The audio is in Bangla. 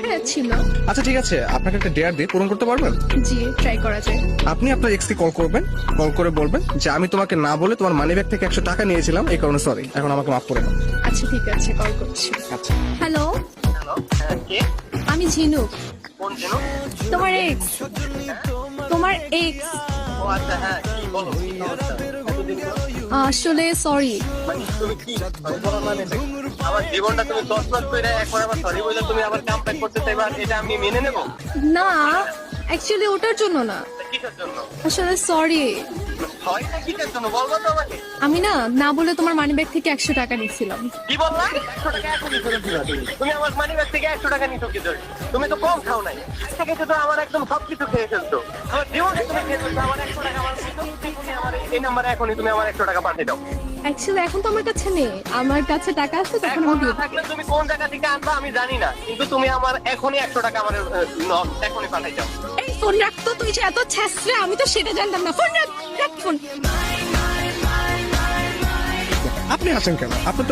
হ্যাঁ ছিল। আচ্ছা ঠিক আছে, আপনাকে একটা ডেয়ার দিয়ে পূরণ করতে পারবেন? জি ট্রাই করা যায়। আপনি আপনার এক্সকে কল করবেন, কল করে বলবেন যে আমি তোমাকে না বলে তোমার মানি ব্যাগ থেকে 100 টাকা নিয়েছিলাম, এই কারণে সরি, এখন আমাকে মাফ করে দাও। আচ্ছা ঠিক আছে, কল করছি। আচ্ছা। হ্যালো, হ্যালো, কে? আমি ঝিনুক, কোন জেনো? তোমার এক্স। তোমার এক্স। ও আচ্ছা, হ্যাঁ, কি বলো, কি সমস্যা? এতদিন পর? আসলে সরি। মানে তুমি কি sorry বলার মানে কি? আমার জীবনটা তুমি 10 মাস ধরে একবার আবার সরি বলে তুমি আবার কাম ব্যাক করতে চাইবা, এটা আমি মেনে নেব? না, অ্যাকচুয়ালি ওটার জন্য না, কিসের জন্য? আসলে সরি। ভয়টা কিসের জন্য বলবো তো আমাকে? আমি না বলে তোমার মানি ব্যাগ থেকে 100 টাকা নিয়েছিলাম। কি বললা? 100 টাকা এখনই ফেরত দিবা তুমি। তুমি আমার মানি ব্যাগ থেকে 100 টাকা নিছো কি করে? তুমি তো কম খাও নাই। আজকে থেকে তো আমার একদম সবকিছু খেয়ে ফেলছো। আমার জীবনে তুমি খেয়ে ফেলছো, আমার 100 টাকা আমার তুমি আমার এই নাম্বারে এখনই তুমি আমার 100 টাকা পাঠিয়ে দাও। অ্যাকচুয়ালি এখন তো আমার কাছে নেই, আমার কাছে টাকা আছে তখন এখন আমি না দিয়ে দেব। থাকলে তুমি কোন জায়গা থেকে আনবা আমি জানি না, কিন্তু তুমি আমার এখনই 100 টাকা আমার এখনই পাঠাই দাও। এই ফোন রাখতো, তুই যে এত ছ্যাঁচড়া আমি তো সেটা জানতাম না। ফোন রাখ, রাখ ফোন। আপনি আছেন কেন? আপনি তো